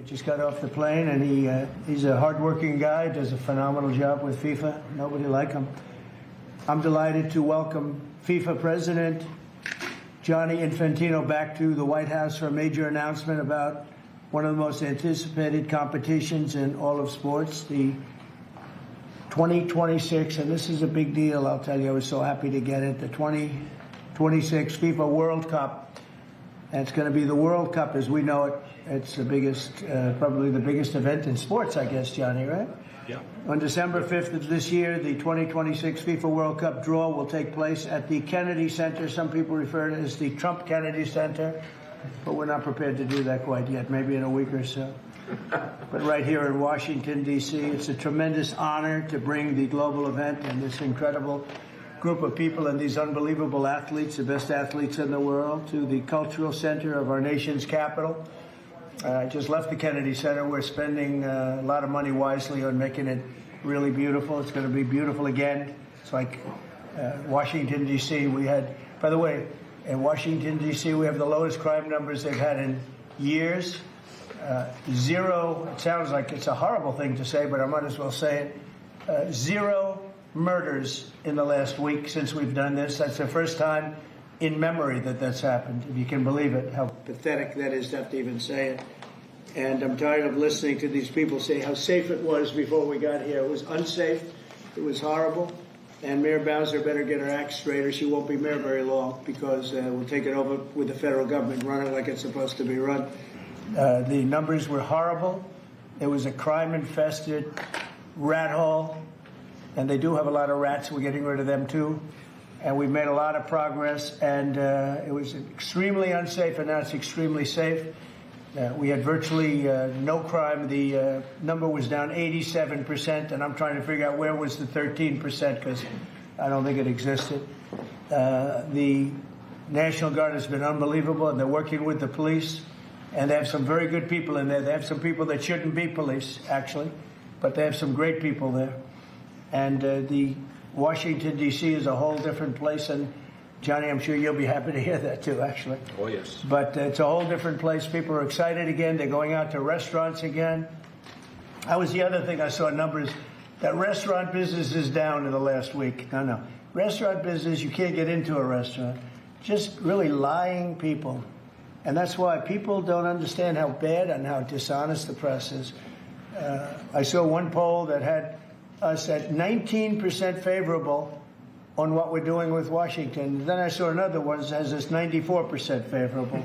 just got off the plane, and he's a hard-working guy, does a phenomenal job with FIFA. Nobody like him. I'm delighted to welcome FIFA President Gianni Infantino back to the White House for a major announcement about one of the most anticipated competitions in all of sports, the 2026, and this is a big deal, I'll tell you. I was so happy to get it, the 2026 FIFA World Cup. And it's going to be the World Cup as we know it. It's the biggest, probably the biggest event in sports, I guess, Johnny, right? Yeah. On December 5th of this year, the 2026 FIFA World Cup draw will take place at the Kennedy Center. Some people refer to it as the Trump Kennedy Center, but we're not prepared to do that quite yet, maybe in a week or so. But right here in Washington, D.C., it's a tremendous honor to bring the global event and this incredible group of people and these unbelievable athletes, the best athletes in the world, to the cultural center of our nation's capital. I just left the Kennedy Center. We're spending a lot of money wisely on making it really beautiful. It's going to be beautiful again. It's like Washington, D.C. We had, by the way, in Washington, D.C., we have the lowest crime numbers they've had in years. Zero, it sounds like it's a horrible thing to say, but I might as well say it. Zero murders in the last week since we've done this. That's the first time in memory that that's happened, if you can believe it, how pathetic that is to have to even say it. And I'm tired of listening to these people say how safe it was before we got here. It was unsafe. It was horrible. And Mayor Bowser better get her act straight or she won't be mayor very long, because we'll take it over with the federal government, run it like it's supposed to be run. The numbers were horrible. It was a crime-infested rat hole. And they do have a lot of rats. We're getting rid of them, too. And we've made a lot of progress, and it was extremely unsafe, and now it's extremely safe. We had virtually no crime. The number was down 87%, and I'm trying to figure out where was the 13%, because I don't think it existed. The National Guard has been unbelievable, and they're working with the police, and they have some very good people in there. They have some people that shouldn't be police, actually, but they have some great people there. And the Washington, D.C. is a whole different place. And, Johnny, I'm sure you'll be happy to hear that, too, actually. Oh, yes. But it's a whole different place. People are excited again. They're going out to restaurants again. That was the other thing I saw numbers. That restaurant business is down in the last week. No. Restaurant business, you can't get into a restaurant. Just really lying people. And that's why people don't understand how bad and how dishonest the press is. I saw one poll that had us at 19% favorable on what we're doing with Washington. Then I saw another one that has us 94% favorable.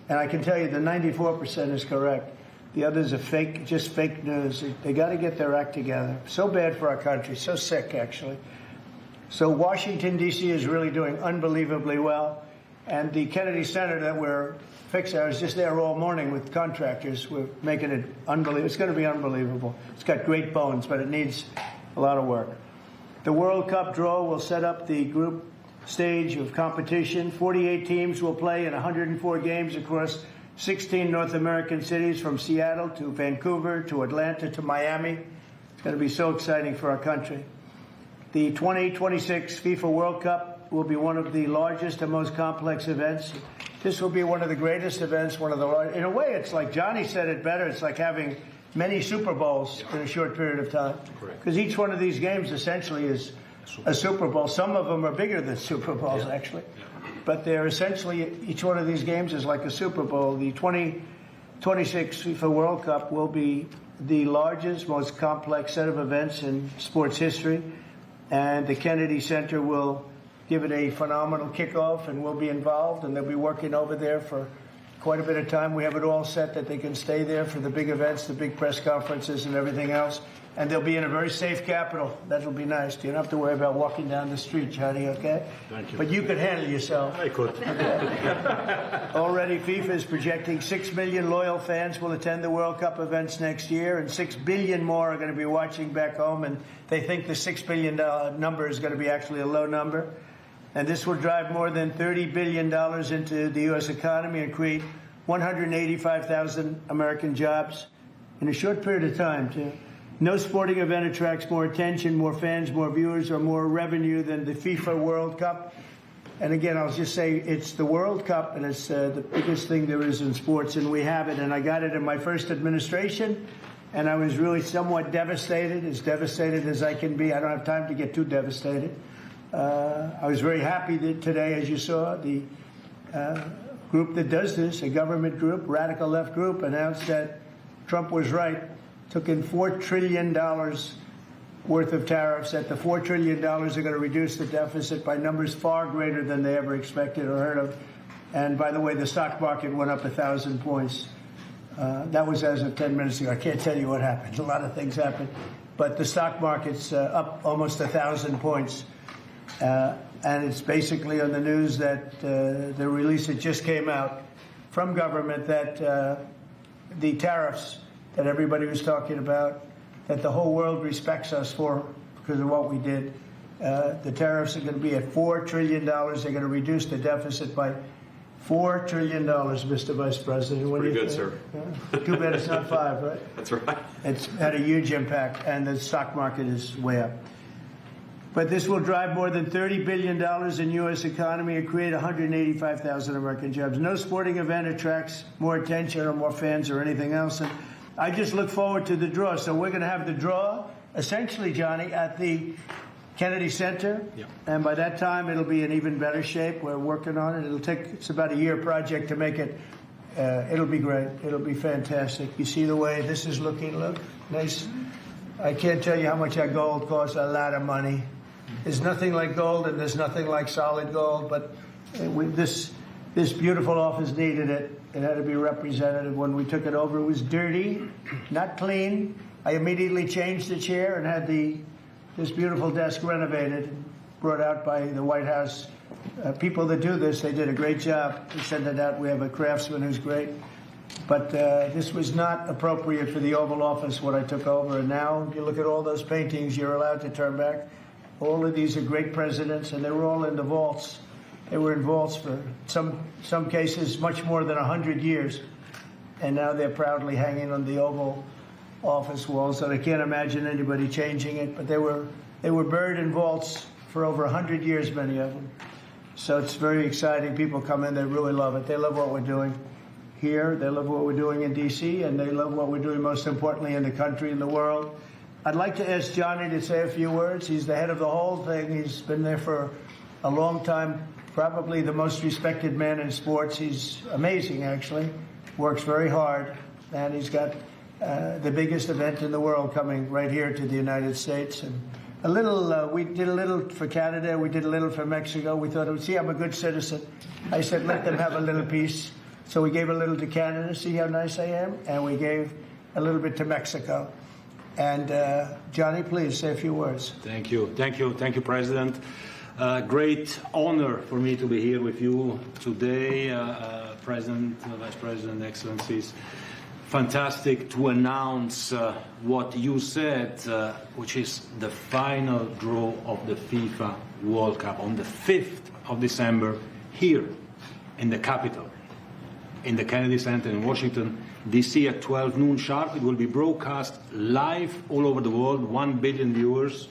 And I can tell you the 94% is correct. The others are fake, just fake news. They got to get their act together. So bad for our country, so sick, actually. So Washington, D.C. is really doing unbelievably well. And the Kennedy Center that we're fixing, I was just there all morning with contractors. We're making it unbelievable. It's going to be unbelievable. It's got great bones, but it needs a lot of work. The World Cup draw will set up the group stage of competition. 48 teams will play in 104 games across 16 North American cities, from Seattle to Vancouver to Atlanta to Miami. It's going to be so exciting for our country. The 2026 FIFA World Cup will be one of the largest and most complex events. This will be one of the greatest events, one of the largest. In a way, it's like Johnny said it better. It's like having many Super Bowls in a short period of time. Because each one of these games essentially is a Super Bowl. Some of them are bigger than Super Bowls, actually. But they're essentially, each one of these games is like a Super Bowl. The 2026 FIFA World Cup will be the largest, most complex set of events in sports history. And the Kennedy Center will give it a phenomenal kickoff, and we'll be involved, and they'll be working over there for quite a bit of time. We have it all set that they can stay there for the big events, the big press conferences and everything else. And they'll be in a very safe capital. That'll be nice. You don't have to worry about walking down the street, Johnny, okay? Thank you. But you could handle yourself. I could. Okay. Already, FIFA is projecting 6 million loyal fans will attend the World Cup events next year, and 6 billion more are going to be watching back home, and they think the $6 billion number is going to be actually a low number. And this will drive more than $30 billion into the U.S. economy and create 185,000 American jobs in a short period of time, too. No sporting event attracts more attention, more fans, more viewers, or more revenue than the FIFA World Cup. And again, I'll just say it's the World Cup, and it's the biggest thing there is in sports, and we have it. And I got it in my first administration, and I was really somewhat devastated, as devastated as I can be. I don't have time to get too devastated. I was very happy that today, as you saw, the group that does this, a government group, radical left group, announced that Trump was right, took in $4 trillion worth of tariffs, that the $4 trillion are going to reduce the deficit by numbers far greater than they ever expected or heard of. And by the way, the stock market went up 1,000 points. That was as of 10 minutes ago. I can't tell you what happened. A lot of things happened. But the stock market's up almost 1,000 points. And it's basically on the news that the release that just came out from government that the tariffs that everybody was talking about, that the whole world respects us for because of what we did. The tariffs are going to be at $4 trillion. They're going to reduce the deficit by $4 trillion, Mr. Vice President. What Pretty good, sir. Too bad it's not 5, right? That's right. It's had a huge impact, and the stock market is way up. But this will drive more than $30 billion in U.S. economy and create 185,000 American jobs. No sporting event attracts more attention or more fans or anything else. And I just look forward to the draw. So we're going to have the draw, essentially, Johnny, at the Kennedy Center. Yeah. And by that time, it'll be in even better shape. We're working on it. It's about a year project to make it. It'll be great. It'll be fantastic. You see the way this is looking? Look, nice. I can't tell you how much that gold costs. A lot of money. There's nothing like gold, and there's nothing like solid gold. But this beautiful office needed it. It had to be representative. When we took it over, it was dirty, not clean. I immediately changed the chair and had this beautiful desk renovated, brought out by the White House. People that do this, they did a great job. We sent it out. We have a craftsman who's great. But this was not appropriate for the Oval Office when I took over. And now, if you look at all those paintings, you're allowed to turn back. All of these are great presidents, and they were all in the vaults. They were in vaults for some cases much more than 100 years. And now they're proudly hanging on the Oval Office walls. And I can't imagine anybody changing it. But they were buried in vaults for over 100 years, many of them. So it's very exciting. People come in, they really love it. They love what we're doing here. They love what we're doing in D.C. And they love what we're doing, most importantly, in the country and the world. I'd like to ask Johnny to say a few words. He's the head of the whole thing. He's been there for a long time. Probably the most respected man in sports. He's amazing, actually. Works very hard. And he's got the biggest event in the world coming right here to the United States. And we did a little for Canada. We did a little for Mexico. We thought, see, I'm a good citizen. I said, let them have a little piece. So we gave a little to Canada. See how nice I am? And we gave a little bit to Mexico. And Johnny, please say a few words. Thank you, President. Great honor for me to be here with you today, President, Vice President, Excellencies. Fantastic to announce what you said, which is the final draw of the FIFA World Cup on the 5th of December here in the capital, in the Kennedy Center in Washington, D.C. at 12 noon sharp. It will be broadcast live all over the world. 1 billion viewers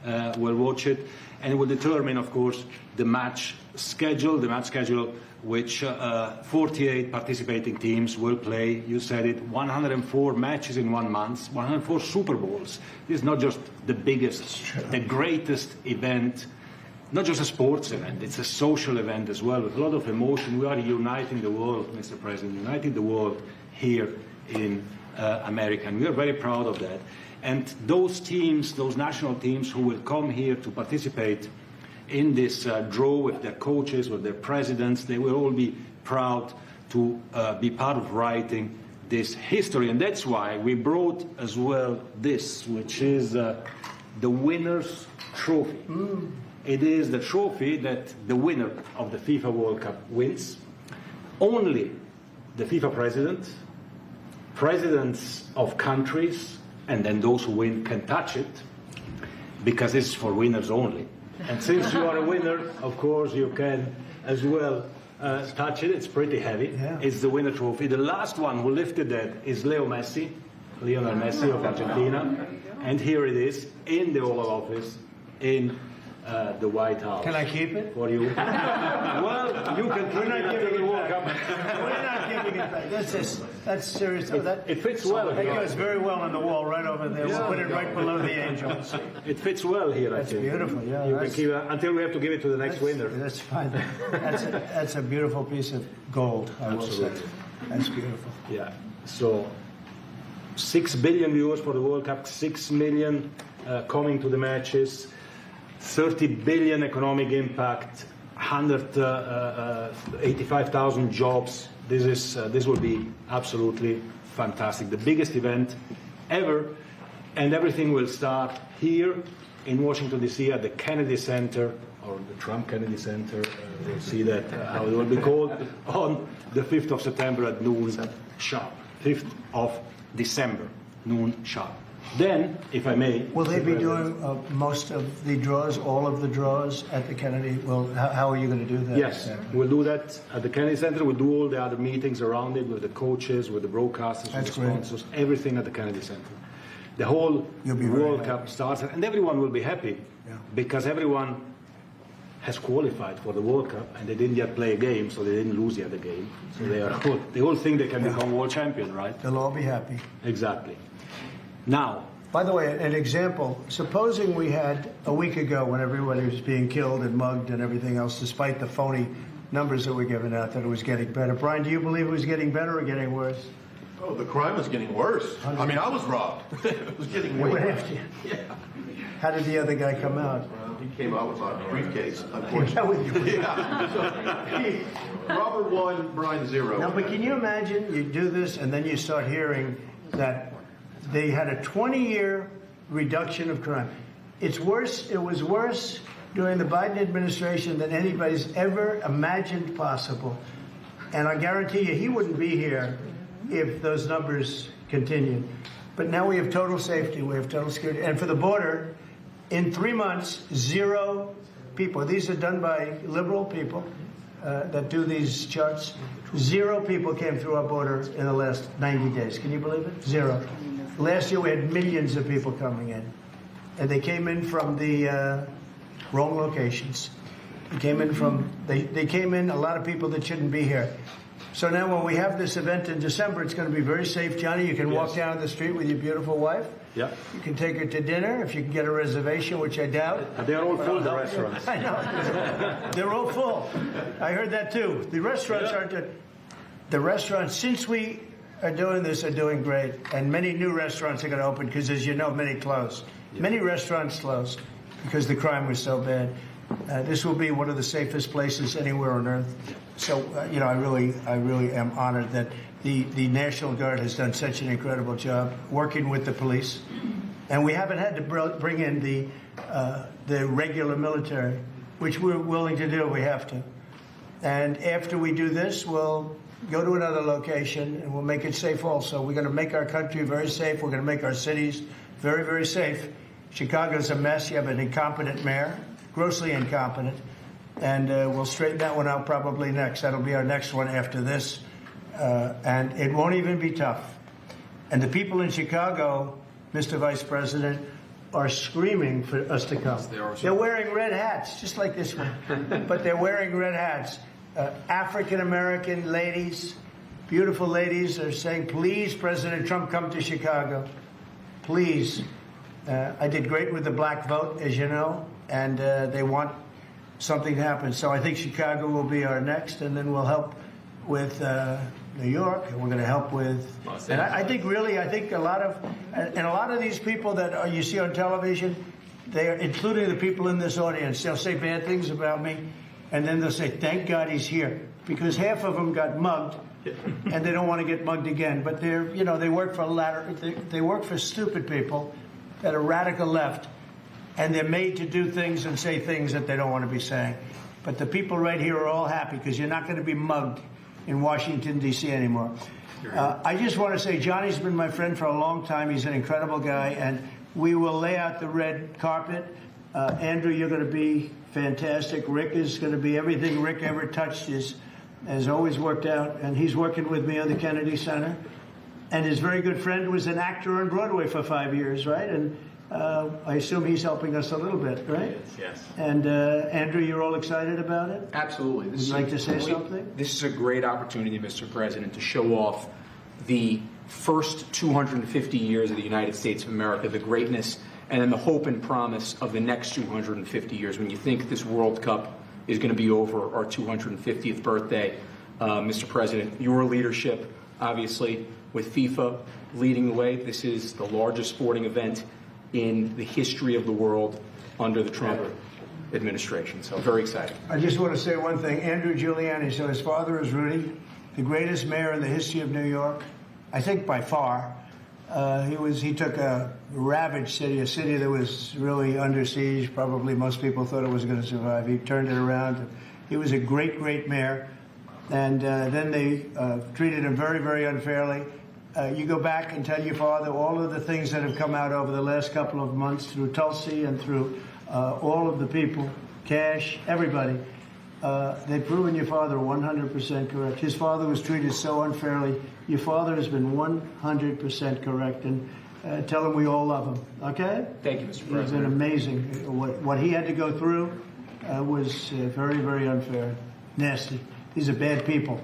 will watch it. And it will determine, of course, the match schedule, which 48 participating teams will play. You said it, 104 matches in 1 month, 104 Super Bowls. This is not just the biggest, the greatest event, not just a sports event, it's a social event as well, with a lot of emotion. We are uniting the world, Mr. President, uniting the world here in America, and we are very proud of that. And those teams, those national teams who will come here to participate in this draw with their coaches, with their presidents, they will all be proud to be part of writing this history. And that's why we brought as well this, which is the winner's trophy. It is the trophy that the winner of the FIFA World Cup wins. Only the FIFA president, presidents of countries, and then those who win can touch it, because it's for winners only. And since you are a winner, of course, you can as well touch it. It's pretty heavy. Yeah. It's the winner trophy. The last one who lifted that is Lionel Messi of Argentina. And here it is in the Oval Office in the White House. Can I keep it? For you? Well, you can keep it until the World Cup. We're not giving it back. That's serious. It fits well It here. goes very well on the wall right over there. We'll put it right below the angel. It fits well here, I think. That's beautiful, yeah. You can keep it until we have to give it to the next winner. That's fine. That's a beautiful piece of gold, I will say. Absolutely. That's beautiful. Yeah. So 6 billion viewers for the World Cup, 6 million coming to the matches, 30 billion economic impact, 185,000 jobs. This will be absolutely fantastic. The biggest event ever, and everything will start here in Washington D.C. at the Kennedy Center, or the Trump Kennedy Center. We'll see that how it will be called on the 5th of September at noon sharp. 5th of December, noon sharp. Then, if I may... Will they be doing most of the draws, all of the draws at the Kennedy? Well, how are you going to do that? Yes, we'll do that at the Kennedy Center. We'll do all the other meetings around it with the coaches, with the broadcasters, with the sponsors, everything at the Kennedy Center. The whole World Cup starts, and everyone will be happy because everyone has qualified for the World Cup, and they didn't yet play a game, so they didn't lose yet a game. So they all think they can become world champion, right? They'll all be happy. Exactly. Now, by the way, an example, supposing we had a week ago when everybody was being killed and mugged and everything else, despite the phony numbers that were given out, that it was getting better. Brian, do you believe it was getting better or getting worse? Oh, the crime was getting worse. I mean, I was robbed. It was getting way worse. Yeah. How did the other guy come out? Well, he came out with a briefcase, Yeah, unfortunately. with you. Robert 1, Brian 0. Now, but can you imagine you do this and then you start hearing that they had a 20-year reduction of crime. It's worse. It was worse during the Biden administration than anybody's ever imagined possible. And I guarantee you he wouldn't be here if those numbers continued. But now we have total safety. We have total security. And for the border, in 3 months, 0 people. These are done by liberal people that do these charts. 0 people came through our border in the last 90 days. Can you believe it? 0. Last year we had millions of people coming in, and they came in from the wrong locations. They came in a lot of people that shouldn't be here. So now when we have this event in December, it's going to be very safe. Johnny, you can walk down the street with your beautiful wife. yeah, You can take her to dinner if you can get a reservation, which I doubt. they are all full, the restaurants. I know. They're all full. I heard that too. The restaurants aren't good. The restaurants, since we are doing this, are doing great. And many new restaurants are going to open because, as you know, many closed. Many restaurants closed because the crime was so bad. This will be one of the safest places anywhere on earth. So, I really am honored that the National Guard has done such an incredible job working with the police. And we haven't had to bring in the regular military, which we're willing to do. We have to. And after we do this, we'll go to another location and we'll make it safe also. We're going to make our country very safe. We're going to make our cities very, very safe. Chicago's a mess. You have an incompetent mayor, grossly incompetent. And we'll straighten that one out probably next. That'll be our next one after this. And it won't even be tough. And the people in Chicago, Mr. Vice President, are screaming for us to come. They're wearing red hats, just like this one. But they're wearing red hats. African-American ladies, beautiful ladies, are saying, please, President Trump, come to Chicago. Please. I did great with the black vote, as you know, and they want something to happen. So I think Chicago will be our next, and then we'll help with New York, and we're going to help with... And I think a lot of these people that you see on television, they are, including the people in this audience, they'll say bad things about me, and then they'll say, thank God he's here, because half of them got mugged, and they don't want to get mugged again. But they work for stupid people that are radical left, and they're made to do things and say things that they don't want to be saying. But the people right here are all happy because you're not going to be mugged in Washington, D.C. anymore. I just want to say Johnny's been my friend for a long time. He's an incredible guy, and we will lay out the red carpet. Andrew, you're going to be fantastic. Rick is going to be everything Rick ever touched has always worked out, and he's working with me on the Kennedy Center. And his very good friend was an actor on Broadway for 5 years, right? And I assume he's helping us a little bit, right? Yes. And Andrew, you're all excited about it? Absolutely. Would you like to say something? This is a great opportunity, Mr. President, to show off the first 250 years of the United States of America, the greatness, and then the hope and promise of the next 250 years. When you think this World Cup is going to be over our 250th birthday, Mr. President, your leadership, obviously, with FIFA leading the way, this is the largest sporting event in the history of the world under the Trump administration. So very excited. I just want to say one thing. Andrew Giuliani, so his father is Rudy, the greatest mayor in the history of New York, I think by far. He took a ravaged city, a city that was really under siege. Probably most people thought it was going to survive. He turned it around. He was a great, great mayor. And then they treated him very, very unfairly. You go back and tell your father all of the things that have come out over the last couple of months through Tulsi and through all of the people, Cash, everybody. They've proven your father 100% correct. His father was treated so unfairly. Your father has been 100% correct. And tell him we all love him, okay? Thank you, Mr. President. It's been amazing. What he had to go through was very, very unfair, nasty. These are bad people.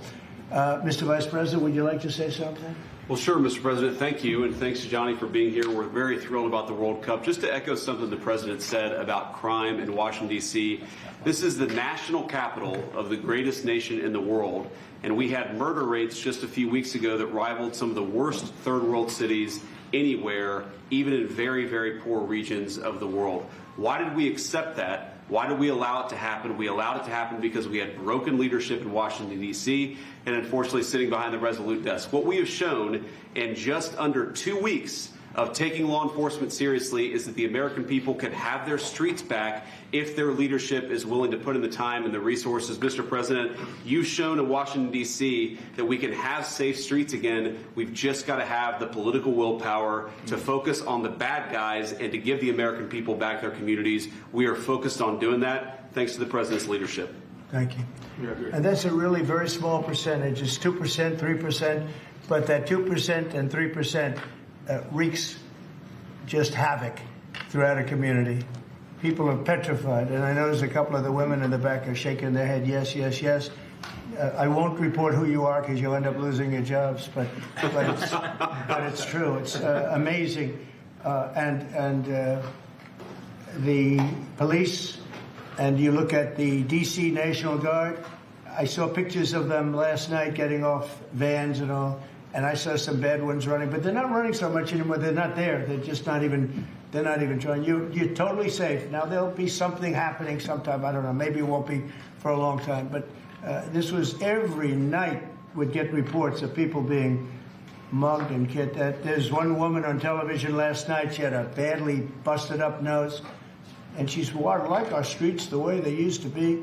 Mr. Vice President, would you like to say something? Well, sure, Mr. President. Thank you, and thanks to Johnny for being here. We're very thrilled about the World Cup. Just to echo something the President said about crime in Washington, D.C., this is the national capital of the greatest nation in the world, and we had murder rates just a few weeks ago that rivaled some of the worst third world cities anywhere, even in very, very poor regions of the world. Why did we accept that? Why did we allow it to happen? We allowed it to happen because we had broken leadership in Washington, D.C., and unfortunately sitting behind the Resolute desk. What we have shown in just under 2 weeks of taking law enforcement seriously is that the American people can have their streets back if their leadership is willing to put in the time and the resources. Mr. President, you've shown in Washington, D.C. that we can have safe streets again. We've just got to have the political willpower to focus on the bad guys and to give the American people back their communities. We are focused on doing that thanks to the President's leadership. Thank you. And that's a really very small percentage. It's 2%, 3%, but that 2% and 3% wreaks just havoc throughout a community. People are petrified, and I notice a couple of the women in the back are shaking their head, yes, yes, yes. I won't report who you are because you'll end up losing your jobs, but it's true. It's amazing. And the police, and you look at the D.C. National Guard, I saw pictures of them last night getting off vans and all, and I saw some bad ones running, but they're not running so much anymore. They're not there. They're just not even trying. You're totally safe. Now, there'll be something happening sometime. I don't know. Maybe it won't be for a long time. But this was every night would get reports of people being mugged and killed. There's one woman on television last night. She had a badly busted up nose. And she said, well, I like our streets the way they used to be.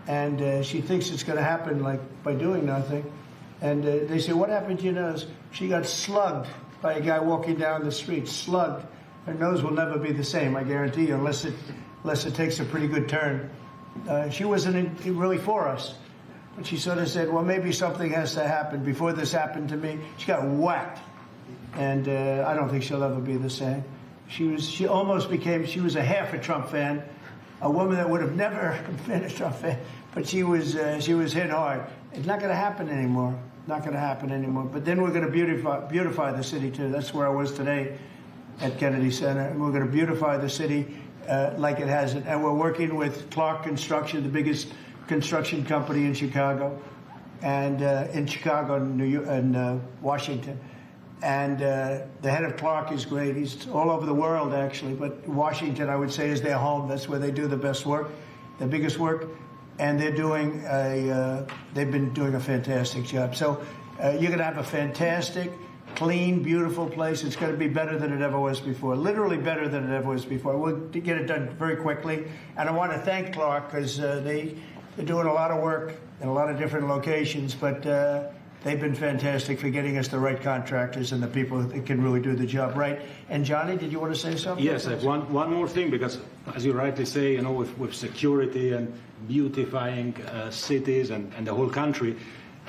And she thinks it's going to happen like by doing nothing. And they say, what happened to your nose? She got slugged by a guy walking down the street, slugged. Her nose will never be the same, I guarantee you, unless it takes a pretty good turn. She wasn't really for us. But she sort of said, well, maybe something has to happen. Before this happened to me, she got whacked. And I don't think she'll ever be the same. She was a half a Trump fan, a woman that would have never been a Trump fan, but she was hit hard. It's not going to happen anymore. Not going to happen anymore. But then we're going to beautify the city too. That's where I was today at Kennedy Center, and we're going to beautify the city like it hasn't. And we're working with Clark Construction, the biggest construction company in Chicago, and in Washington. And the head of Clark is great. He's all over the world, actually. But Washington, I would say, is their home. That's where they do the best work, the biggest work. And they've been doing a fantastic job. So you're going to have a fantastic, clean, beautiful place. It's going to be better than it ever was before, literally better than it ever was before. We'll get it done very quickly. And I want to thank Clark because they're doing a lot of work in a lot of different locations. But they've been fantastic for getting us the right contractors and the people that can really do the job right. And Johnny, did you want to say something? Yes, I have one more thing, because as you rightly say, with security and beautifying cities and the whole country,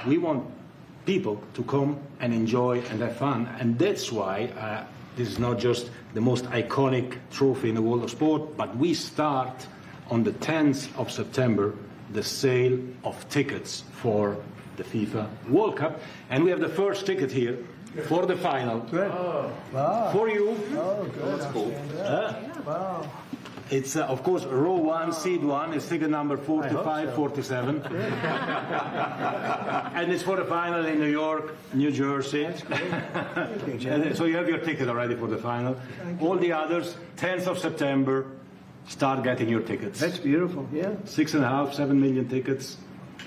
we want people to come and enjoy and have fun. And that's why This is not just the most iconic trophy in the world of sport, but we start on the 10th of September the sale of tickets for the FIFA World Cup. And we have the first ticket here for the final. Good. Wow. For you. Oh, good. That's cool. Wow. It's, of course, row 1, seat 1. It's ticket number 45, 47. And it's for the final in New York, New Jersey. And so you have your ticket already for the final. All the others, 10th of September, start getting your tickets. That's beautiful. Yeah. 6.5, 7 million tickets.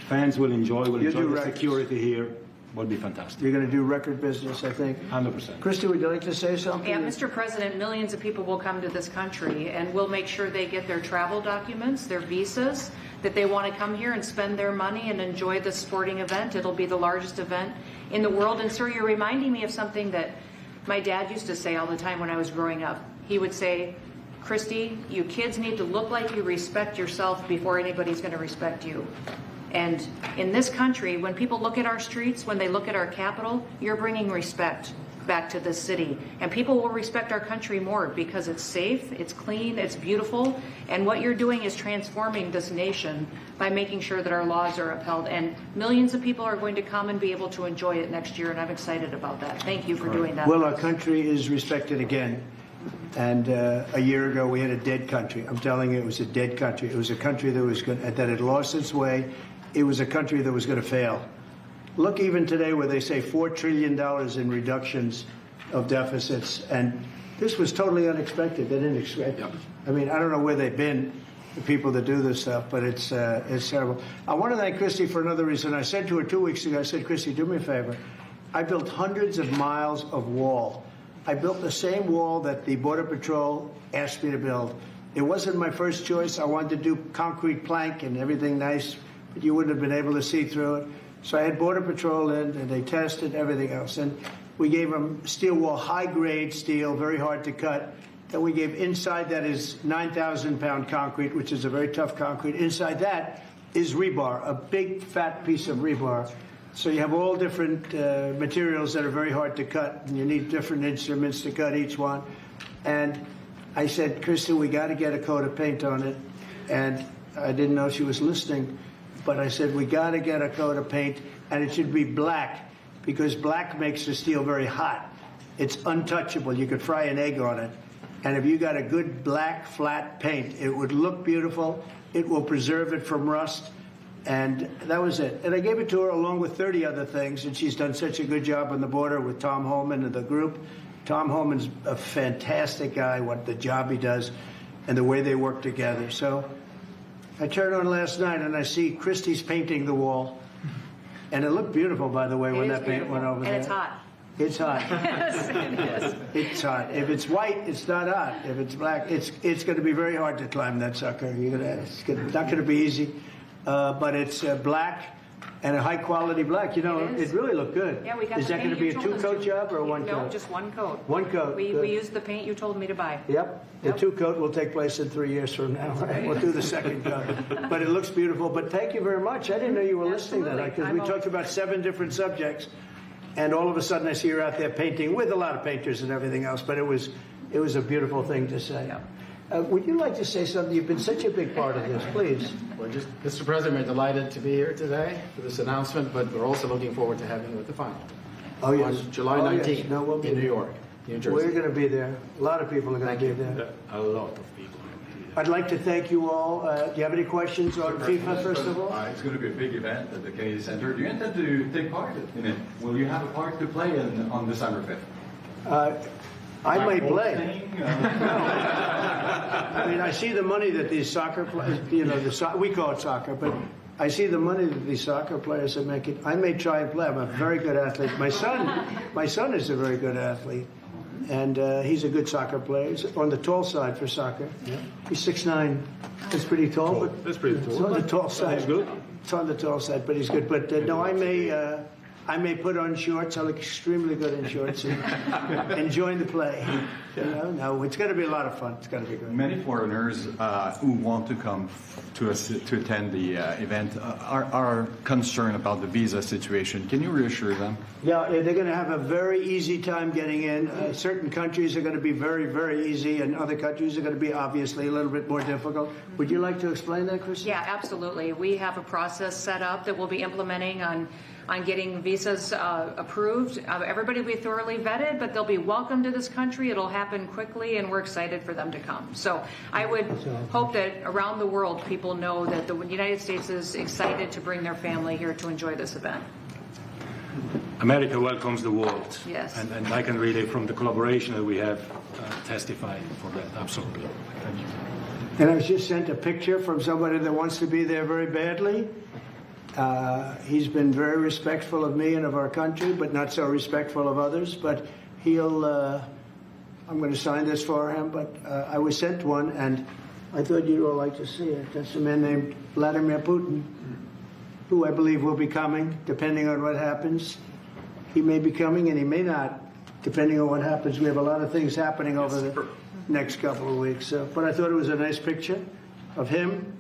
Fans will enjoy You do the records. security here. Will be fantastic. You're going to do record business, I think. 100%. Christy, would you like to say something? Yeah, Mr. President, millions of people will come to this country, and we'll make sure they get their travel documents, their visas, that they want to come here and spend their money and enjoy this sporting event. It'll be the largest event in the world. And, sir, you're reminding me of something that my dad used to say all the time when I was growing up. He would say, Christy, you kids need to look like you respect yourself before anybody's going to respect you. And in this country, when people look at our streets, when they look at our capital, you're bringing respect back to this city. And people will respect our country more because it's safe, it's clean, it's beautiful. And what you're doing is transforming this nation by making sure that our laws are upheld. And millions of people are going to come and be able to enjoy it next year. And I'm excited about that. Thank you for doing that. Well, our country is respected again. And a year ago, we had a dead country. I'm telling you, it was a dead country. It was a country that had lost its way. It was a country that was going to fail. Look, even today, where they say $4 trillion in reductions of deficits, and this was totally unexpected. They didn't expect it. I mean, I don't know where they've been, the people that do this stuff, but it's terrible. I want to thank Christy for another reason. I said to her 2 weeks ago, I said, Christy, do me a favor. I built hundreds of miles of wall. I built the same wall that the Border Patrol asked me to build. It wasn't my first choice. I wanted to do concrete plank and everything nice, but you wouldn't have been able to see through it. So I had Border Patrol in, and they tested everything else. And we gave them steel wall, high-grade steel, very hard to cut. Then we gave inside that is 9,000-pound concrete, which is a very tough concrete. Inside that is rebar, a big, fat piece of rebar. So you have all different materials that are very hard to cut, and you need different instruments to cut each one. And I said, Kristen, we got to get a coat of paint on it. And I didn't know she was listening. But I said, we got to get a coat of paint, and it should be black, because black makes the steel very hot. It's untouchable. You could fry an egg on it. And if you got a good black, flat paint, it would look beautiful. It will preserve it from rust. And that was it. And I gave it to her along with 30 other things, and she's done such a good job on the border with Tom Holman and the group. Tom Holman's a fantastic guy, what the job he does, and the way they work together. So I turned on last night and I see Christie's painting the wall. And it looked beautiful, by the way, when that paint went over there. And it's hot. It's hot. Yes, it is. It's hot. If it's white, it's not hot. If it's black, it's going to be very hard to climb that sucker. It's not going to be easy. But it's black and a high-quality black. You know, it really looked good. Yeah, we got Is the that paint going to be you a told us two-coat to. job or a one-coat? No, just one coat. One coat. We Good. used the paint you told me to buy. Yep. The two-coat will take place in 3 years from now. We'll do the second coat. But it looks beautiful. But thank you very much. I didn't know you were listening to that, because we talked about 7 different subjects. And all of a sudden I see her out there painting with a lot of painters and everything else. But it was a beautiful thing to say. Yeah. Would you like to say something? You've been such a big part of this. Please. Well, just, Mr. President, we're delighted to be here today for this announcement, but we're also looking forward to having you at the final. Oh, yes. On July Oh, yes. 19th No, we'll be in New there. York, New Jersey. We're going to be there. A lot of people are going to be there. A lot of people. I'd like to thank you all. Do you have any questions on FIFA, first of all? It's going to be a big event at the Kennedy Center. Do you intend to take part in it? Will you have a part to play on December 5th? I may play. Hosting, I mean, I see the money that these soccer players, we call it soccer, but I see the money that these soccer players are making. I may try and play. I'm a very good athlete. My son is a very good athlete, and he's a good soccer player. He's on the tall side for soccer. Yeah. He's 6'9". That's pretty tall, but That's pretty it's tall. on the tall side. That's good. It's on the tall side, but he's good. But no, I I may put on shorts. I look extremely good in shorts and enjoying the play. You know, no, it's going to be a lot of fun. It's going to be good. Many foreigners who want to come to attend the event are concerned about the visa situation. Can you reassure them? Yeah, they're going to have a very easy time getting in. Certain countries are going to be very, very easy, and other countries are going to be obviously a little bit more difficult. Would you like to explain that, Chris? Yeah, absolutely. We have a process set up that we'll be implementing on getting visas approved. Everybody will be thoroughly vetted, but they'll be welcome to this country. It'll happen quickly, and we're excited for them to come. So I would hope that around the world people know that the United States is excited to bring their family here to enjoy this event. America welcomes the world. Yes. And I can really, from the collaboration that we have, testify for that. Absolutely. Thank you. And I was just sent a picture from somebody that wants to be there very badly. He's been very respectful of me and of our country, but not so respectful of others. But I'm going to sign this for him, but I was sent one, and I thought you'd all like to see it. That's a man named Vladimir Putin, who I believe will be coming, depending on what happens. He may be coming, and he may not, depending on what happens. We have a lot of things happening over the next couple of weeks. But I thought it was a nice picture of him.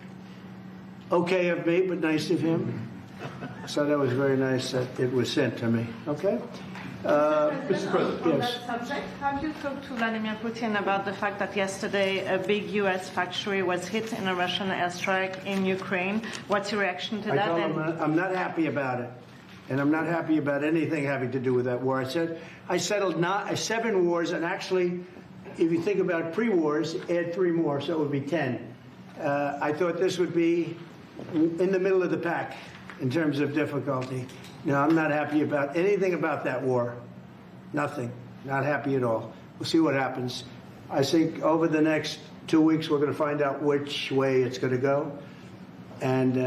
Okay of me, but nice of him. So that was very nice that it was sent to me. Okay? Mr. President. On Yes. that subject, have you talked to Vladimir Putin about the fact that yesterday a big U.S. factory was hit in a Russian airstrike in Ukraine? What's your reaction to I that? told him I'm not happy about it. And I'm not happy about anything having to do with that war. I said I settled 7 wars, and actually, if you think about pre-wars, add 3 more, so it would be 10. I thought this would be in the middle of the pack in terms of difficulty. No, I'm not happy about anything about that war. Nothing. Not happy at all. We'll see what happens. I think over the next 2 weeks we're going to find out which way it's going to go. And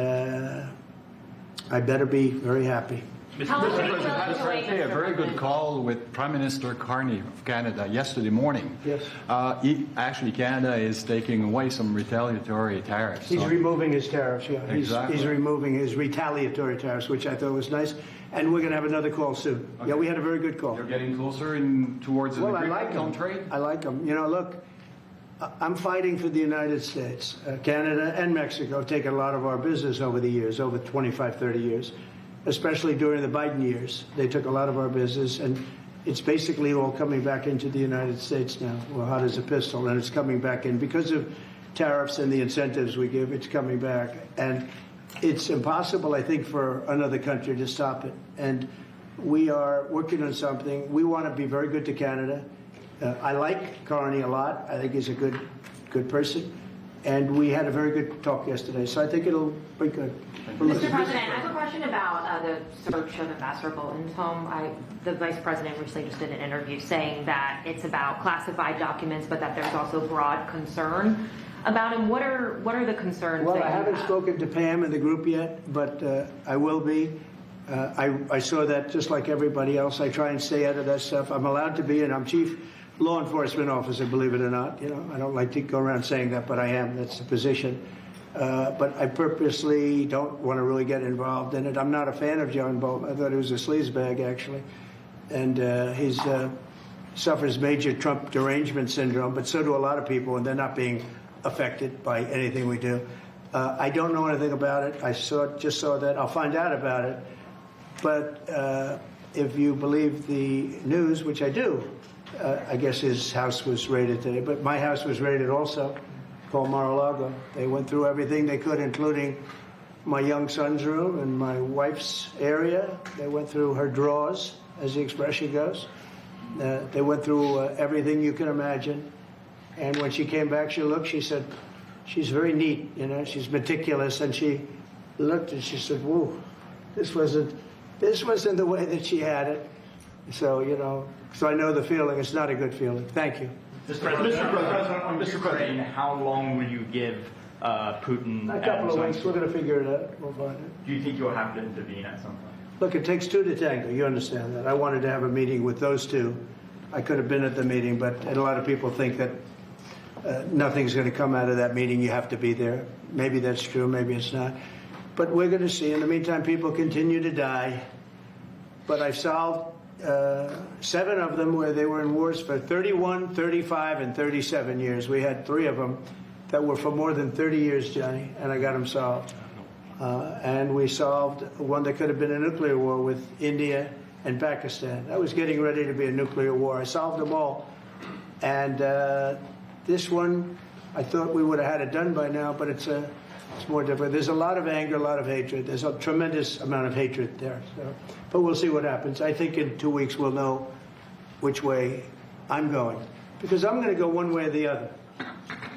I better be very happy. A very good call with Prime Minister Carney of Canada yesterday morning. Yes. Canada is taking away some retaliatory tariffs. He's removing his tariffs, yeah. Exactly. He's removing his retaliatory tariffs, which I thought was nice. And we're going to have another call soon. Okay. Yeah, we had a very good call. You're getting closer towards an agreement on trade? I like them. You know, look, I'm fighting for the United States. Canada and Mexico have taken a lot of our business over the years, over 25, 30 years. Especially during the Biden years. They took a lot of our business, and it's basically all coming back into the United States now. Well, hot as a pistol, and it's coming back in. Because of tariffs and the incentives we give, it's coming back. And it's impossible, I think, for another country to stop it. And we are working on something. We want to be very good to Canada. I like Carney a lot. I think he's a good person. And we had a very good talk yesterday, so I think it'll be good. Mr. President, I have a question about the search of Ambassador Bolton's home. The Vice President recently just did an interview saying that it's about classified documents, but that there's also broad concern about him. What are the concerns? Well, that I you haven't have? spoken to Pam in the group yet, but I will be. I saw that just like everybody else. I try and stay out of that stuff. I'm allowed to be, and I'm chief law enforcement officer, believe it or not. You know, I don't like to go around saying that, but I am. That's the position. But I purposely don't want to really get involved in it. I'm not a fan of John Bolton. I thought he was a sleazebag, actually. And he suffers major Trump derangement syndrome, but so do a lot of people, and they're not being affected by anything we do. I don't know anything about it. I just saw that. I'll find out about it. But if you believe the news, which I do, I guess his house was raided today. But my house was raided also, called Mar-a-Lago. They went through everything they could, including my young son's room and my wife's area. They went through her drawers, as the expression goes. They went through everything you can imagine. And when she came back, she said, she's very neat, you know, she's meticulous. And she looked and she said, whoa, this wasn't the way that she had it. So, you know, so I know the feeling. It's not a good feeling. Thank you. Mr. President, how long will you give Putin? A couple of weeks. We're going to figure it out. We'll find it. Do you think you'll have to intervene at some point? Look, it takes 2 to tango. You understand that. I wanted to have a meeting with those 2. I could have been at the meeting, but a lot of people think that nothing's going to come out of that meeting. You have to be there. Maybe that's true. Maybe it's not. But we're going to see. In the meantime, people continue to die. but I've solved 7 of them where they were in wars for 31, 35, and 37 years. We had 3 of them that were for more than 30 years, Johnny, and I got them solved. And we solved one that could have been a nuclear war with India and Pakistan. That was getting ready to be a nuclear war. I solved them all. And this one, I thought we would have had it done by now, but it's more different. There's a lot of anger, a lot of hatred. There's a tremendous amount of hatred there. So, but we'll see what happens. I think in 2 weeks we'll know which way I'm going. Because I'm going to go one way or the other.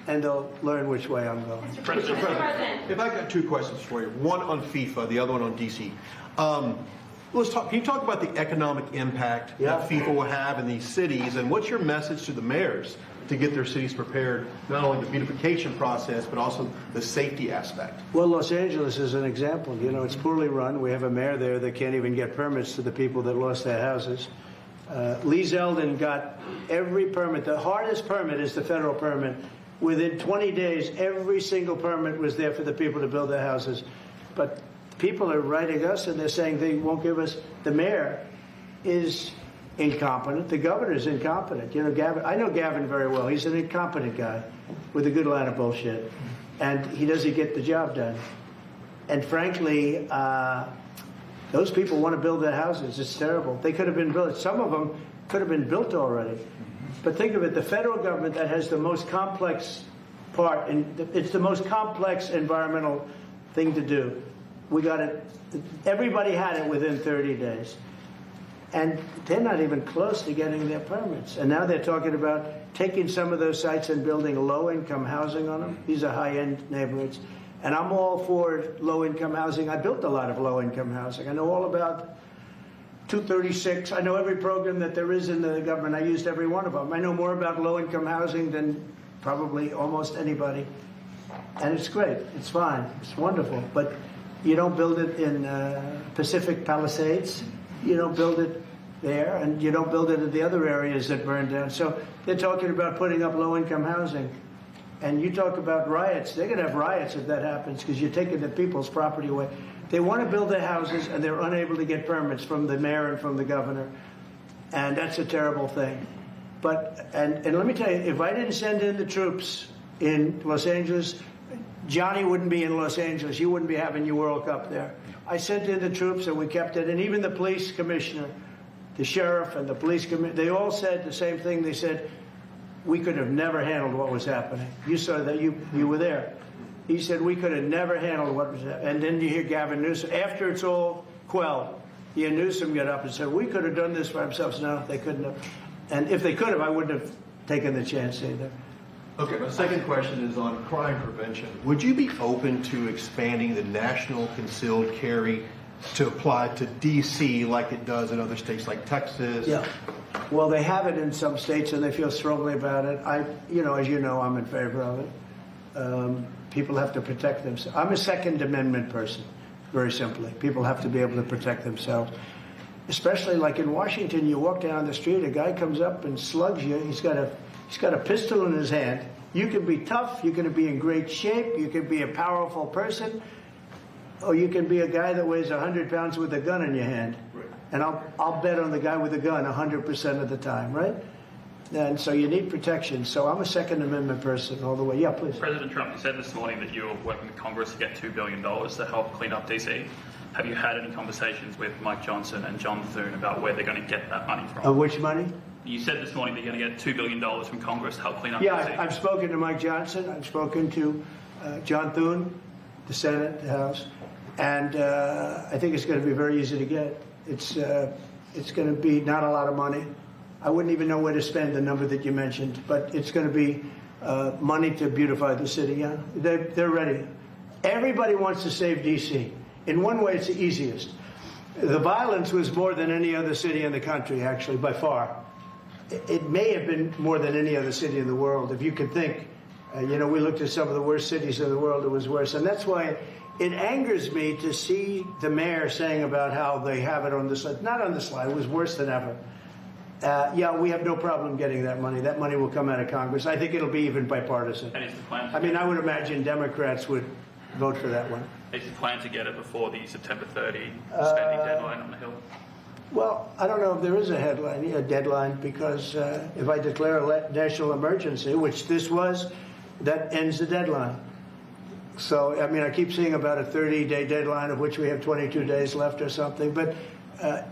And they'll learn which way I'm going. Mr. President, if I got 2 questions for you, one on FIFA, the other one on D.C. Let's talk. Can you talk about the economic impact that FIFA will have in these cities, and what's your message to the mayors to get their cities prepared, not only the beautification process, but also the safety aspect? Well, Los Angeles is an example. You know, it's poorly run. We have a mayor there that can't even get permits to the people that lost their houses. Lee Zeldin got every permit. The hardest permit is the federal permit. Within 20 days, every single permit was there for the people to build their houses. But people are writing us and they're saying they won't give us. The mayor is incompetent. The governor is incompetent. You know, Gavin, I know Gavin very well. He's an incompetent guy with a good line of bullshit. And he doesn't get the job done. And frankly, those people want to build their houses. It's terrible. They could have been built. Some of them could have been built already. But think of it, the federal government that has the most complex part, and it's the most complex environmental thing to do. We got it, everybody had it within 30 days. And they're not even close to getting their permits. And now they're talking about taking some of those sites and building low-income housing on them. These are high-end neighborhoods. And I'm all for low-income housing. I built a lot of low-income housing. I know all about 236. I know every program that there is in the government. I used every one of them. I know more about low-income housing than probably almost anybody. And it's great. It's fine. It's wonderful. But you don't build it in Pacific Palisades. You don't build it there. And you don't build it in the other areas that burned down. So they're talking about putting up low-income housing. And you talk about riots. They're going to have riots if that happens because you're taking the people's property away. They want to build their houses, and they're unable to get permits from the mayor and from the governor. And that's a terrible thing. But, and let me tell you, if I didn't send in the troops in Los Angeles, Johnny wouldn't be in Los Angeles. You wouldn't be having your World Cup there. I sent in the troops, and we kept it. And even the police commissioner, the sheriff, and the police commissioner, they all said the same thing. They said, we could have never handled what was happening. You saw that. You were there. He said, we could have never handled what was happening. And then you hear Gavin Newsom. After it's all quelled, you hear Newsom get up and say, we could have done this for ourselves. No, they couldn't have. And if they could have, I wouldn't have taken the chance either. Okay, my second question is on crime prevention. Would you be open to expanding the national concealed carry to apply to D.C. like it does in other states like Texas? Yeah. Well, they have it in some states, and they feel strongly about it. As you know, I'm in favor of it. People have to protect themselves. I'm a Second Amendment person, very simply. People have to be able to protect themselves. Especially like in Washington, you walk down the street, a guy comes up and slugs you. He's got a pistol in his hand. You can be tough, you can be in great shape, you can be a powerful person, or you can be a guy that weighs 100 pounds with a gun in your hand. Right. And I'll bet on the guy with the gun 100% of the time, right? And so you need protection. So I'm a Second Amendment person all the way. Yeah, please. President Trump, you said this morning that you're working with Congress to get $2 billion to help clean up D.C. Have you had any conversations with Mike Johnson and John Thune about where they're going to get that money from? Which money? You said this morning that you're going to get $2 billion from Congress to help clean up D.C. D.C. I've spoken to Mike Johnson. I've spoken to John Thune, the Senate, the House. And I think it's going to be very easy to get. It's going to be not a lot of money. I wouldn't even know where to spend the number that you mentioned, but it's going to be money to beautify the city. Yeah, they're ready. Everybody wants to save D.C. In one way, it's the easiest. The violence was more than any other city in the country, actually, by far. It may have been more than any other city in the world, if you could think. We looked at some of the worst cities in the world. It was worse, and that's why it angers me to see the mayor saying about how they have it on the slide. Not on the slide. It was worse than ever. We have no problem getting that money. That money will come out of Congress. I think it'll be even bipartisan. And is the plan I would imagine Democrats would vote for that one. Is the plan to get it before the September 30 spending deadline on the Hill? Well, I don't know if there is a deadline, because if I declare a national emergency, which this was, that ends the deadline. So, I mean, I keep seeing about a 30-day deadline, of which we have 22 days left or something. But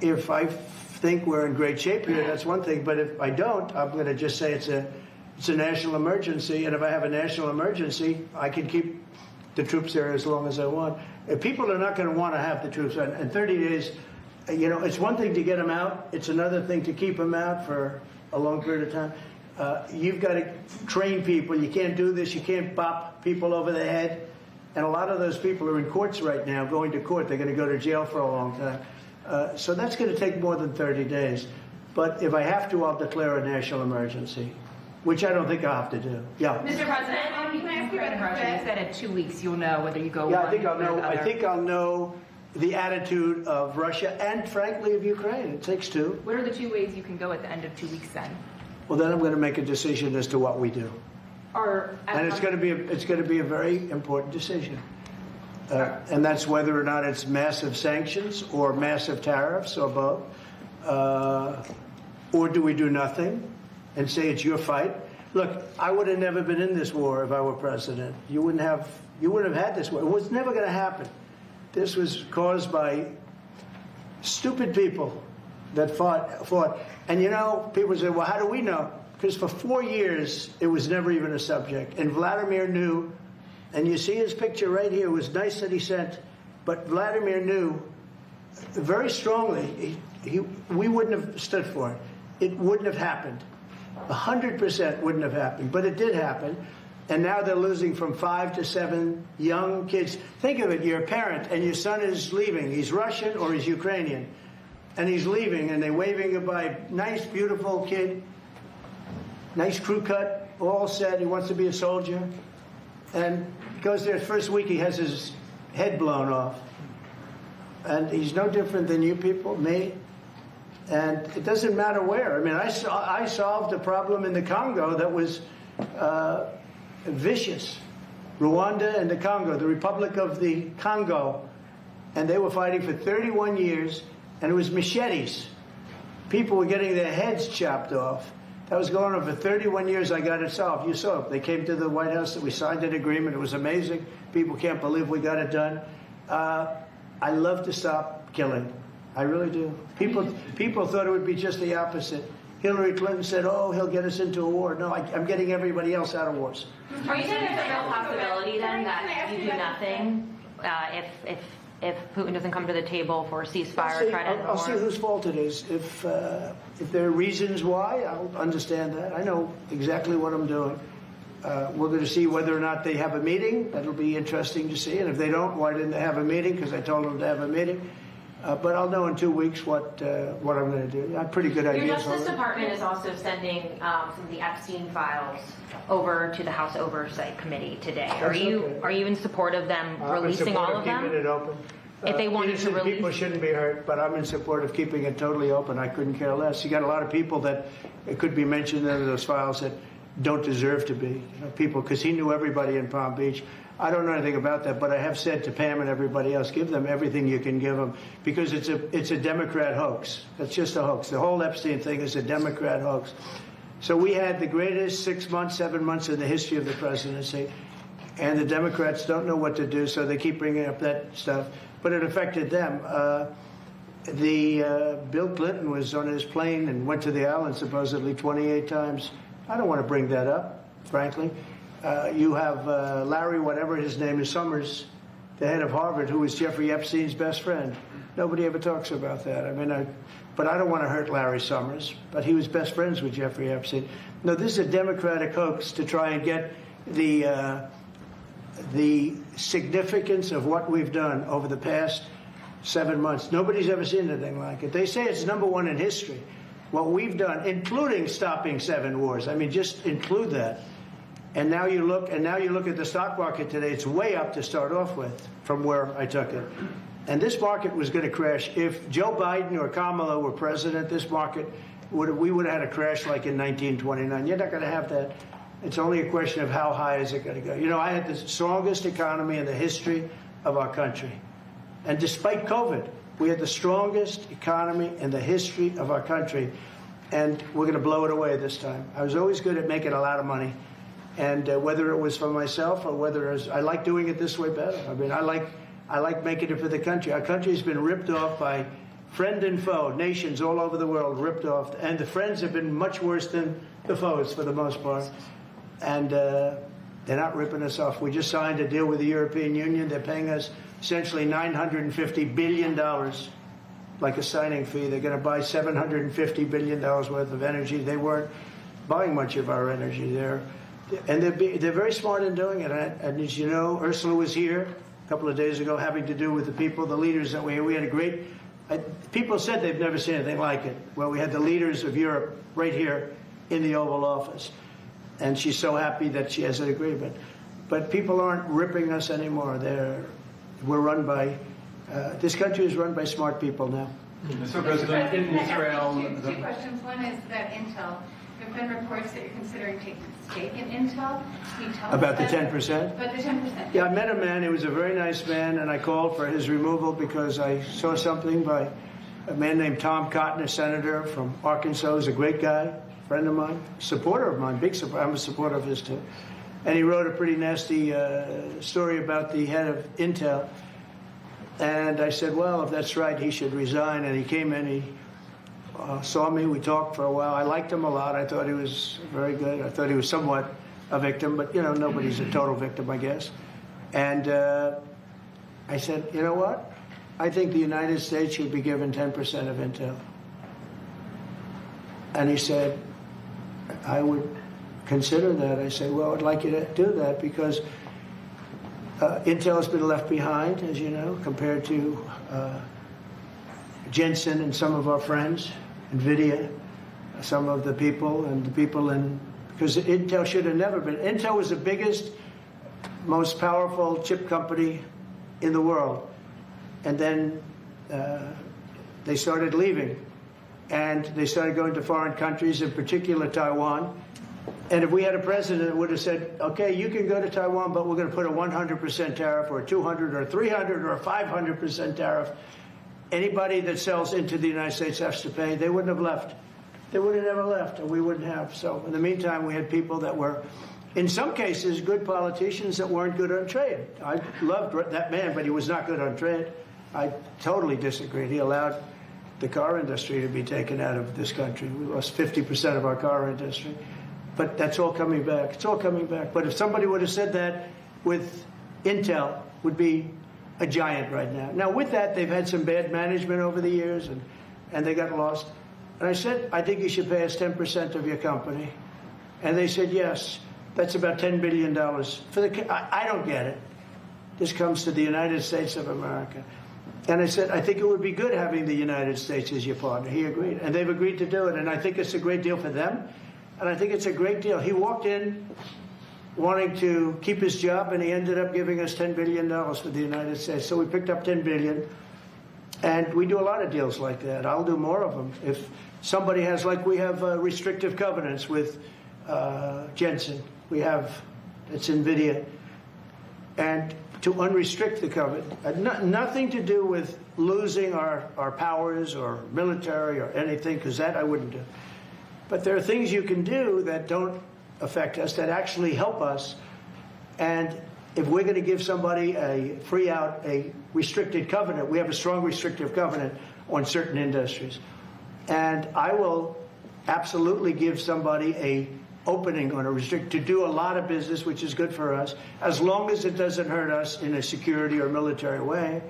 if I think we're in great shape here, that's one thing. But if I don't, I'm going to just say it's a national emergency. And if I have a national emergency, I can keep the troops there as long as I want. If people are not going to want to have the troops, and 30 days, you know, it's one thing to get them out. It's another thing to keep them out for a long period of time. You've got to train people. You can't do this. You can't bop people over the head. And a lot of those people are in courts right now, going to court. They're going to go to jail for a long time. So that's going to take more than 30 days. But if I have to, I'll declare a national emergency, which I don't think I'll have to do. Yeah. Mr. President, can I ask you about a question? You said in 2 weeks you'll know whether you go Yeah, one I think I'll way or know. the I other. think I'll know the attitude of Russia and, frankly, of Ukraine. It takes two. What are the 2 ways you can go at the end of 2 weeks then? Well, then I'm going to make a decision as to what we do, and it's going to be a very important decision. And that's whether or not it's massive sanctions or massive tariffs or both. Or do we do nothing and say it's your fight? Look, I would have never been in this war if I were president. You wouldn't have had this war. It was never going to happen. This was caused by stupid people that fought. And you know, people say, well, how do we know? Because for 4 years, it was never even a subject. And Vladimir knew. And you see his picture right here. It was nice that he sent, but Vladimir knew very strongly we wouldn't have stood for it. It wouldn't have happened. 100% wouldn't have happened, but it did happen. And now they're losing from 5 to 7 young kids. Think of it, you're a parent and your son is leaving. He's Russian or he's Ukrainian. And he's leaving and they're waving goodbye. Nice, beautiful kid. Nice crew cut, all set. He wants to be a soldier. And goes there first week, he has his head blown off. And he's no different than you people, me. And it doesn't matter where. I mean, I solved a problem in the Congo that was vicious. Rwanda and the Congo, the Republic of the Congo. And they were fighting for 31 years, and it was machetes. People were getting their heads chopped off. That was going on for 31 years. I got it solved. You saw it. They came to the White House. We signed an agreement. It was amazing. People can't believe we got it done. I love to stop killing. I really do. People thought it would be just the opposite. Hillary Clinton said, oh, he'll get us into a war. No, I'm getting everybody else out of wars. Are you saying there's a real possibility then that you do nothing if Putin doesn't come to the table for a ceasefire or try to end the I'll war? see whose fault it is. If there are reasons why, I'll understand that. I know exactly what I'm doing. We're going to see whether or not they have a meeting. That'll be interesting to see. And if they don't, why didn't they have a meeting? Because I told them to have a meeting. But I'll know in 2 weeks what I'm going to do. I have pretty good ideas. Your Justice Department is also sending some of the Epstein files over to the House Oversight Committee today. Are you in support of them releasing all of them? I'm in support of keeping it open. If they wanted to release, people shouldn't be hurt, but I'm in support of keeping it totally open. I couldn't care less. You got a lot of people that it could be mentioned in those files that don't deserve to be. You know, people, because he knew everybody in Palm Beach. I don't know anything about that, but I have said to Pam and everybody else, give them everything you can give them, because it's a Democrat hoax. It's just a hoax. The whole Epstein thing is a Democrat hoax. So we had the greatest 6 months, 7 months in the history of the presidency, and the Democrats don't know what to do, so they keep bringing up that stuff. But it affected them. Bill Clinton was on his plane and went to the island supposedly 28 times. I don't want to bring that up, frankly. You have Larry, whatever his name is, Summers, the head of Harvard, who was Jeffrey Epstein's best friend. Nobody ever talks about that. I mean, but I don't want to hurt Larry Summers, but he was best friends with Jeffrey Epstein. No, this is a Democratic hoax to try and get the significance of what we've done over the past 7 months. Nobody's ever seen anything like it. They say it's #1 in history. What we've done, including stopping 7 wars. I mean, just include that. And now you look at the stock market today. It's way up to start off with from where I took it. And this market was going to crash. If Joe Biden or Kamala were president, this market we would have had a crash like in 1929. You're not going to have that. It's only a question of how high is it going to go. You know, I had the strongest economy in the history of our country. And despite COVID, We had the strongest economy in the history of our country, and we're going to blow it away this time. I was always good at making a lot of money, and whether it was for myself or whether it was, I like doing it this way better. I mean, I like making it for the country. Our country's been ripped off by friend and foe, nations all over the world ripped off, and the friends have been much worse than the foes for the most part. And they're not ripping us off. We just signed a deal with the European Union. They're paying us essentially $950 billion, like a signing fee. They're going to buy $750 billion worth of energy. They weren't buying much of our energy there. And they're very smart in doing it. And as you know, Ursula was here a couple of days ago having to do with the people, the leaders that we had a great, people said they've never seen anything like it. Well, we had the leaders of Europe right here in the Oval Office. And she's so happy that she has an agreement. But people aren't ripping us anymore. We're run by, this country is run by smart people now. Mr. President, in Israel... Two questions. One is that Intel. There have been reports that you're considering taking a stake in Intel. Can you tell us About the that? 10%? About the 10%. Yeah, I met a man. He was a very nice man, and I called for his removal because I saw something by a man named Tom Cotton, a senator from Arkansas. He's a great guy, friend of mine, supporter of mine, big supporter. I'm a supporter of his too. And he wrote a pretty nasty story about the head of Intel. And I said, well, if that's right, he should resign. And he came in, he saw me, we talked for a while. I liked him a lot. I thought he was very good. I thought he was somewhat a victim, but, you know, nobody's a total victim, I guess. And I said, you know what? I think the United States should be given 10% of Intel. And he said, I would consider that. I said, well, I'd like you to do that because Intel has been left behind, as you know, compared to Jensen and some of our friends, NVIDIA, some of the people, and the people in, because Intel should have never been. Intel was the biggest, most powerful chip company in the world. And then they started leaving. And they started going to foreign countries, in particular Taiwan. And if we had a president that would have said, okay, you can go to Taiwan, but we're going to put a 100% tariff or a 200 or 300 or a 500% tariff, anybody that sells into the United States has to pay. They wouldn't have left. They would have never left, and we wouldn't have. So in the meantime, we had people that were, in some cases, good politicians that weren't good on trade. I loved that man, but he was not good on trade. I totally disagreed. He allowed the car industry to be taken out of this country. We lost 50% of our car industry. But that's all coming back. It's all coming back. But if somebody would have said that with Intel, would be a giant right now. Now, with that, they've had some bad management over the years, and they got lost. And I said, I think you should pay us 10% of your company. And they said, yes, that's about $10 billion. I don't get it. This comes to the United States of America. And I said, I think it would be good having the United States as your partner. He agreed. And they've agreed to do it. And I think it's a great deal for them. And I think it's a great deal. He walked in wanting to keep his job, and he ended up giving us $10 billion for the United States. So we picked up $10 billion. And we do a lot of deals like that. I'll do more of them. If somebody has, like we have restrictive covenants with Jensen. We have, it's NVIDIA. And to unrestrict the covenant, nothing to do with losing our powers or military or anything, because that I wouldn't do. But there are things you can do that don't affect us, that actually help us. And if we're going to give somebody a free out, a restricted covenant, we have a strong restrictive covenant on certain industries. And I will absolutely give somebody a opening on a restrict to do a lot of business, which is good for us, as long as it doesn't hurt us in a security or military way.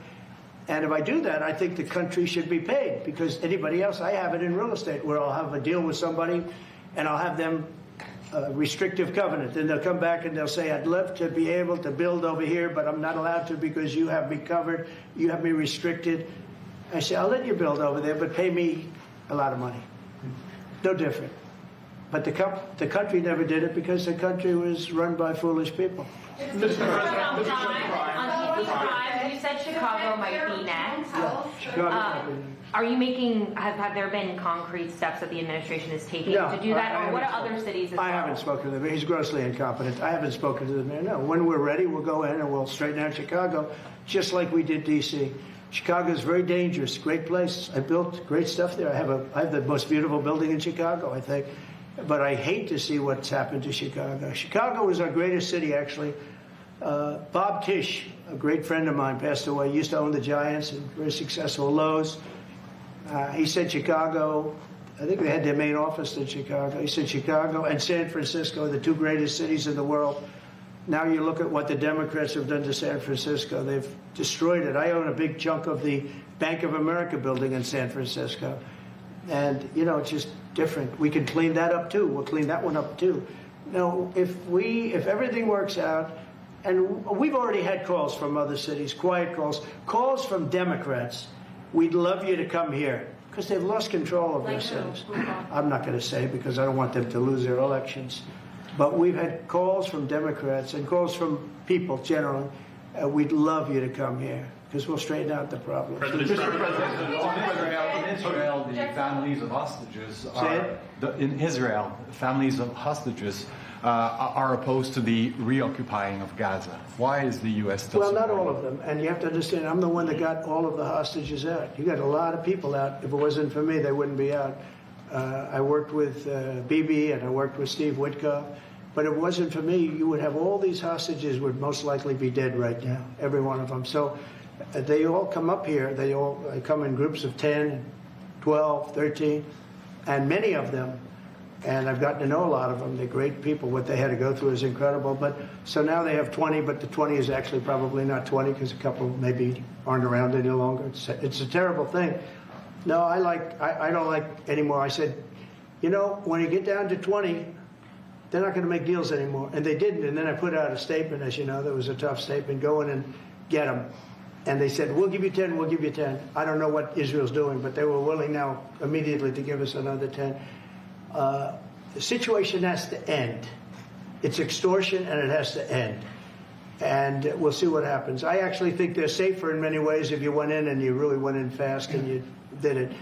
And if I do that, I think the country should be paid, because anybody else, I have it in real estate where I'll have a deal with somebody and I'll have them restrictive covenant. Then they'll come back and they'll say, I'd love to be able to build over here, but I'm not allowed to because you have me covered, you have me restricted. I say, I'll let you build over there, but pay me a lot of money. No different. But the country never did it because the country was run by foolish people. You said Chicago might be next. Are you making, have there been concrete steps that the administration is taking to do that? Or what are other cities as well? I haven't spoken to them. He's grossly incompetent. I haven't spoken to the mayor. No. When we're ready, we'll go in and we'll straighten out Chicago, just like we did D.C. Chicago is very dangerous, great place. I built great stuff there. I have the most beautiful building in Chicago, I think. But I hate to see what's happened to Chicago. Chicago was our greatest city, actually. Bob Tisch, a great friend of mine, passed away. He used to own the Giants and very successful Lowe's. He said Chicago, I think they had their main office in Chicago. He said Chicago and San Francisco, the two greatest cities in the world. Now you look at what the Democrats have done to San Francisco. They've destroyed it. I own a big chunk of the Bank of America building in San Francisco. And, you know, it's just different. We can clean that up, too. We'll clean that one up, too. You know, if everything works out, and we've already had calls from other cities, quiet calls from Democrats, we'd love you to come here, because they've lost control of their cities. I'm not going to say, because I don't want them to lose their elections. But we've had calls from Democrats and calls from people generally. We'd love you to come here, because we'll straighten out the problem. Mr. President, in Israel, the families of hostages in Israel, families of hostages are opposed to the reoccupying of Gaza. Why is the U.S. still Well, not supporting all of them. And you have to understand, I'm the one that got all of the hostages out. You got a lot of people out. If it wasn't for me, they wouldn't be out. I worked with Bibi and I worked with Steve Witkoff. But if it wasn't for me, you would have all these hostages would most likely be dead right now, every one of them. So they all come up here. They come in groups of 10, 12, 13, and many of them, and I've gotten to know a lot of them. They're great people. What they had to go through is incredible. But so now they have 20, but the 20 is actually probably not 20 because a couple maybe aren't around any longer. It's a terrible thing. No, I don't like anymore. I said, you know, when you get down to 20, they're not going to make deals anymore. And they didn't. And then I put out a statement, as you know, that was a tough statement, go in and get them. And they said, we'll give you 10, we'll give you 10. I don't know what Israel's doing, but they were willing now immediately to give us another 10. The situation has to end. It's extortion and it has to end. And we'll see what happens. I actually think they're safer in many ways if you went in and you really went in fast and you did it.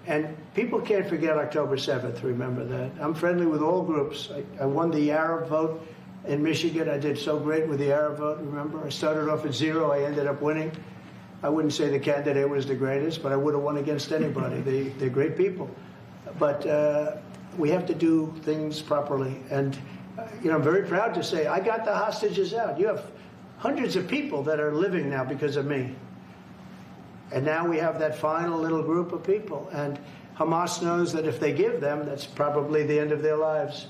And people can't forget October 7th, remember that. I'm friendly with all groups. I won the Arab vote in Michigan. I did so great with the Arab vote, remember? I started off at 0, I ended up winning. I wouldn't say the candidate was the greatest, but I would have won against anybody. They're great people. But we have to do things properly. And, you know, I'm very proud to say I got the hostages out. You have hundreds of people that are living now because of me. And now we have that final little group of people. And Hamas knows that if they give them, that's probably the end of their lives.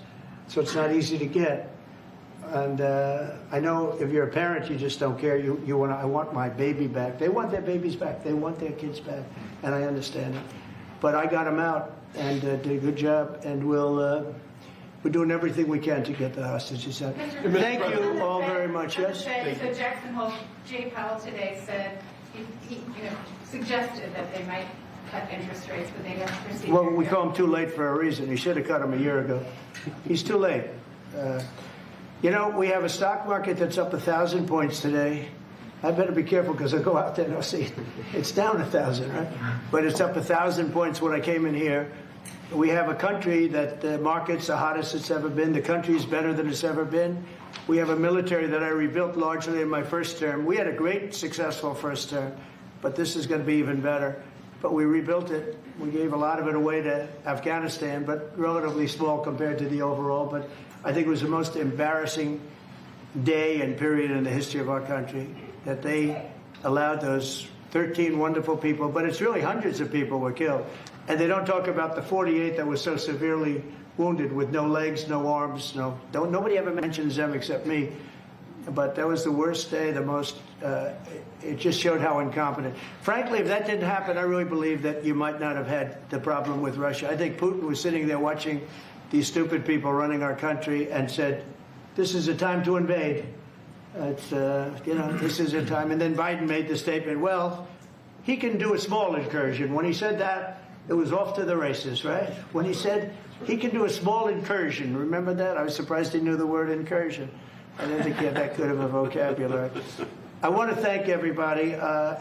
So it's not easy to get. And I know if you're a parent, you just don't care. I want my baby back. They want their babies back. They want their kids back. And I understand it. But I got them out and did a good job. And we're doing everything we can to get the hostages out. Thank you all very much. Yes? So Jackson Hole, Jay Powell today said, he suggested that they might cut interest rates, but they have to proceed. Well, we call him too late for a reason. He should have cut him a year ago. He's too late. You know, we have a stock market that's up 1,000 points today. I better be careful because I go out there and I'll see it's down 1,000, right? But it's up 1,000 points when I came in here. We have a country that the market's the hottest it's ever been. The country's better than it's ever been. We have a military that I rebuilt largely in my first term. We had a great, successful first term, but this is going to be even better. But we rebuilt it. We gave a lot of it away to Afghanistan, but relatively small compared to the overall. But I think it was the most embarrassing day and period in the history of our country that they allowed those 13 wonderful people, but it's really hundreds of people were killed. And they don't talk about the 48 that was so severely wounded with no legs, no arms, nobody ever mentions them except me. But that was the worst day, the most, it just showed how incompetent. Frankly, if that didn't happen, I really believe that you might not have had the problem with Russia. I think Putin was sitting there watching these stupid people running our country and said, this is a time to invade. It's, this is a time. And then Biden made the statement, well, he can do a small incursion. When he said that, it was off to the races, right? When he said he can do a small incursion, remember that? I was surprised he knew the word incursion. I didn't think he had that good of a vocabulary. I want to thank everybody.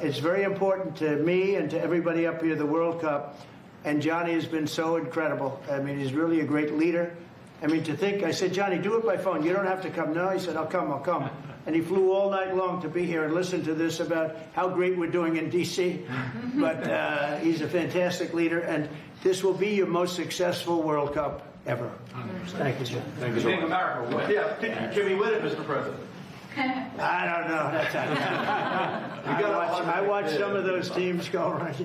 It's very important to me and to everybody up here, the World Cup. And Johnny has been so incredible. I mean, he's really a great leader. I mean, to think, I said, Johnny, do it by phone. You don't have to come. No, he said, I'll come. And he flew all night long to be here and listen to this about how great we're doing in D.C. But he's a fantastic leader, and this will be your most successful World Cup ever. Thank you, John. Thank you so much. America win. Yeah, can we win it, Mr. President? I don't know. I watch some of those teams go right.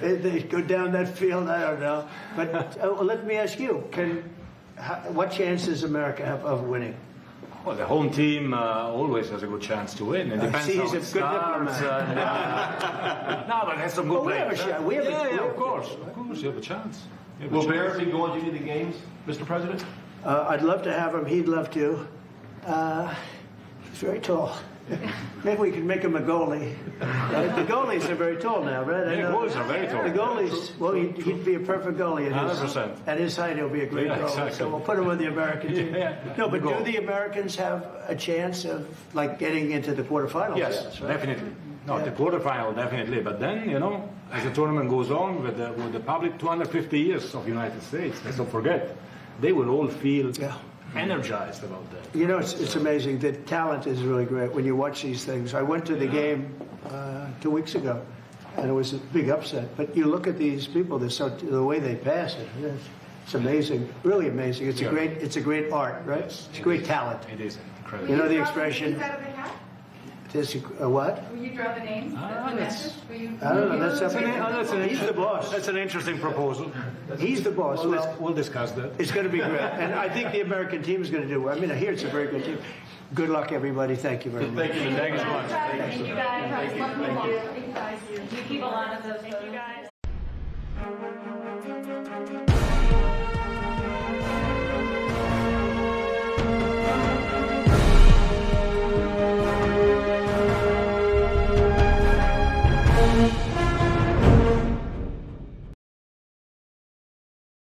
They go down that field. I don't know. But let me ask you: what chance does America have of winning? Well, the home team always has a good chance to win. It depends See, how he's a it good starts. No, but there's some good we have a players. shot. We have Of course, you have a chance. Will Bear be going to any of the games, Mr. President? I'd love to have him. He'd love to. He's very tall. Maybe we could make him a goalie. The goalies are very tall now, right? Yeah, goalies are very tall. The goalies, well, he'd be a perfect goalie. 100%. At his height, he'll be a great goalie. Exactly. So we'll put him on the American team. Yeah. No, but do the Americans have a chance of, like, getting into the quarterfinals? Yes, right? definitely. No, Yeah. the quarterfinal, definitely. But then, as the tournament goes on with the public 250 years of United States, let's not forget, they will all feel energized about that. It's amazing. The talent is really great when you watch these things. I went to the game 2 weeks ago, and it was a big upset. But you look at these people, the way they pass it. It's amazing, really amazing. It's a great art, right? It's great talent. It is incredible. You know the expression? Out of the hat? What? Will you draw the names? I don't know. He's the boss. That's an interesting proposal. He's the boss. We'll discuss that. It's going to be great. And I think the American team is going to do well. I mean, I hear it's a very good team. Good luck, everybody. Thank you very much. Thank you so much. Thank you guys. Thank you guys. You keep a lot of those. Thank you guys.